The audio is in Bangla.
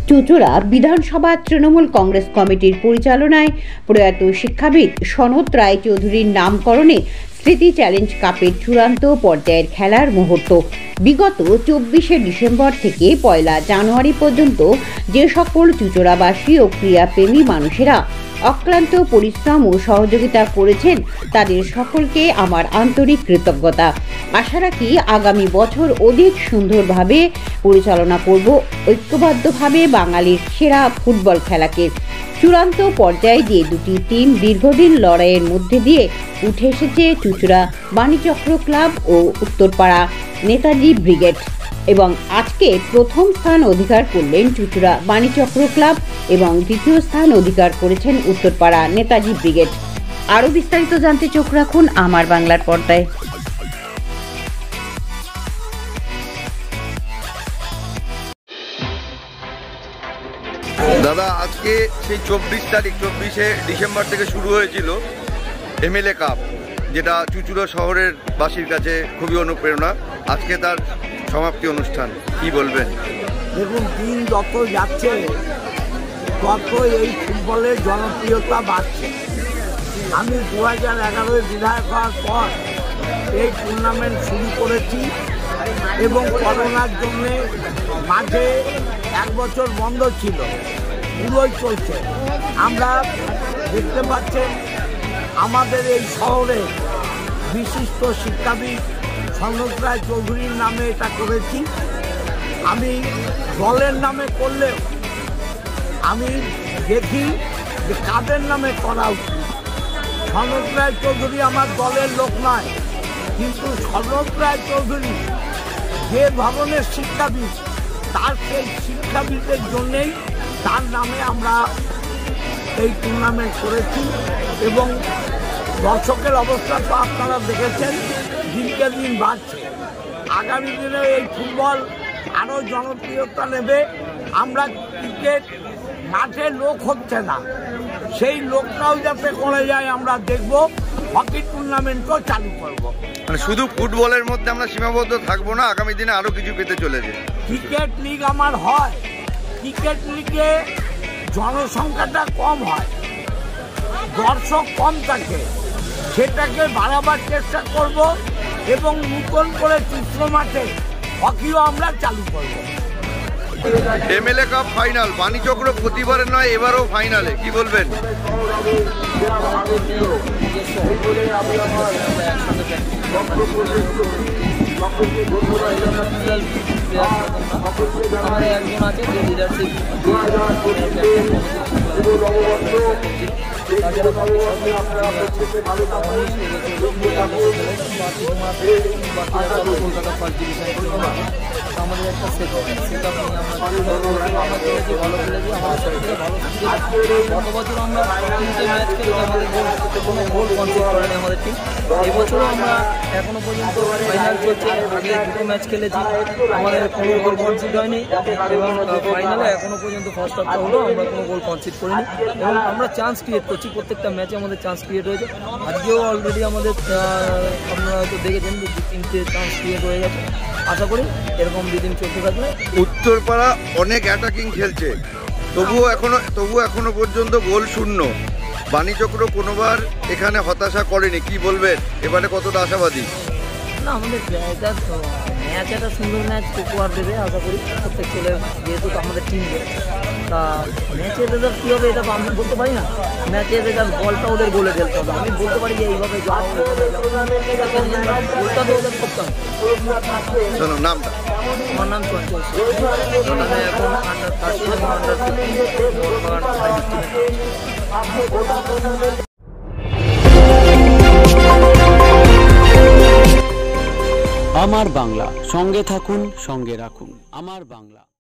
চুঁচুড়া বিধানসভা তৃণমূল কংগ্রেস কমিটির পরিচালনায় প্রয়াত শিক্ষাবিদ সনৎ রায়চৌধুরীর নামকরণে স্মৃতি চ্যালেঞ্জ কাপের চূড়ান্ত পর্যায়ের খেলার মুহূর্ত। বিগত 24শে ডিসেম্বর থেকে 1 জানুয়ারি পর্যন্ত যে সকল চুঁচুড়াবাসী ও ক্রীড়াপ্রেমী মানুষেরা অক্লান্ত পরিশ্রম ও সহযোগিতা করেছেন তাদের সকলকে আমার আন্তরিক কৃতজ্ঞতা। আশা রাখি আগামী বছর অধিক সুন্দরভাবে পরিচালনা করব ঐক্যবদ্ধভাবে বাঙালির সেরা ফুটবল খেলাকে। চূড়ান্ত পর্যায়ে যে দুটি টিম দীর্ঘদিন লড়াইয়ের মধ্যে দিয়ে উঠে এসেছে, চুঁচুড়া বাণীচক্র ক্লাব ও উত্তরপাড়া নেতাজি ব্রিগেড, এবং আজকে প্রথম স্থান অধিকার করলেন চুঁচুড়া বাণীচক্র ক্লাব এবং দ্বিতীয় স্থান অধিকার করেছেন উত্তরপাড়া নেতাজি ব্রিগেড। আরও বিস্তারিত জানতে চোখ রাখুন আমার বাংলার পর্দায়। দাদা, আজকে সেই 24শে ডিসেম্বর থেকে শুরু হয়েছিল এমএলএ কাপ, যেটা চুঁচুড়া শহরের বাসীর কাছে খুবই অনুপ্রেরণা। আজকে তার সমাপ্তি অনুষ্ঠান, কি বলবেন? দেখুন, দিন যত যাচ্ছে তত এই ফুটবলের জনপ্রিয়তা বাড়ছে। আমি 2011 বিধায়ক হওয়ার পর এই টুর্নামেন্ট শুরু করেছি এবং করোনার জন্যে মাঝে 1 বছর বন্ধ ছিল, পুরোই চলছে। আমরা দেখতে পাচ্ছেন আমাদের এই শহরে বিশিষ্ট শিক্ষাবিদ সনৎ রায়চৌধুরীর নামে এটা করেছি। আমি দলের নামে করলেও আমি দেখি যে কাদের নামে করা উচিত। সনৎ রায়চৌধুরী আমার দলের লোক নয়, কিন্তু সনৎ রায়চৌধুরী যে ধরনের শিক্ষাবিদ, তার সেই শিক্ষাবিদের জন্যেই তার নামে আমরা এই টুর্নামেন্ট করেছি এবং দর্শকের অবস্থা তো আপনারা দেখেছেন, দিনকে দিন বাড়ছে। আগামী দিনে এই ফুটবল আরও জনপ্রিয়তা নেবে। আমরা ক্রিকেট মাঠে লোক হচ্ছে না, সেই লোকটাও যাতে করে যায় আমরা দেখব। হকি টুর্নামেন্টও চালু করব। মানে শুধু ফুটবলের মধ্যে আমরা সীমাবদ্ধ থাকবো না, আগামী দিনে আরও কিছু পেতে চলেছে। ক্রিকেট লিগ আমার হয়, ক্রিকেট লিগে জনসংখ্যাটা কম হয়, দর্শক কম থাকে, সেটাকে বাড়াবার চেষ্টা করব এবং নতুন করে চিত্র মাঠে হকিও আমরা চালু করব। এমএলএ কাপ ফাইনাল, বাণীচক্র প্রতিবারের নয়, এবারও ফাইনালে, কি বলবেন? আমাদের একজন আছে যে লিডারশিপ কলকাতা ফার্স্ট ডিভিশন, আমাদের একটা সেটআপ নিয়ে আমরা খেলেছি, ভালো খেলেছি। আমাদের সব থেকে ভালো গত বছর আমরা 3টে ম্যাচ খেলেছি, আমাদের কোনো গোল কনসিড করেনি আমাদের টিম। এবছরও আমরা এখনো পর্যন্ত ফাইনাল চলছে, আগে 2টো ম্যাচ খেলেছি, আমাদের কোনো গোল কনসিড হয়নি এবং ফাইনালে এখনো পর্যন্ত ফার্স্ট হাফটা হলো আমরা কোনো গোল কনসিড করিনি এবং আমরা চান্স ক্রিয়েট করছি। প্রত্যেকটা ম্যাচে আমাদের চান্স ক্রিয়েট হয়েছে। আজকেও অলরেডি আমাদের আপনারা হয়তো দেখেছেন যে 2-3টে চান্স ক্রিয়েট হয়ে গেছে। আশা করি এরকম দুদিন চলতে থাকলে। উত্তরপাড়া অনেক অ্যাটাকিং খেলছে, তবুও এখনো পর্যন্ত গোল শূন্য। বাণীচক্র কোনোবার এখানে হতাশা করেনি, কি বলবেন? এবারে কতটা আশাবাদী? না, আমাদের এটা ম্যাচ একটা সুন্দর ম্যাচ উপহার দেবে আশা করি প্রত্যেক ছেলে, যেহেতু আমাদের টিম তা ম্যাচের রেজাল্ট কী হবে এটা তো আমি বলতে পারি না। ম্যাচের রেজাল্ট বলটা ওদের গোলে ফেলতে হবে। আমি বলতে পারি যে এইভাবে যাও, গোলটা তো ওদের করতে হবে। নামটা? আমার নাম চঞ্চল। আমি এখন আন্ডার 13 এবং আন্ডার 15 আমার বাংলা, সঙ্গে থাকুন, সঙ্গে রাখুন আমার বাংলা।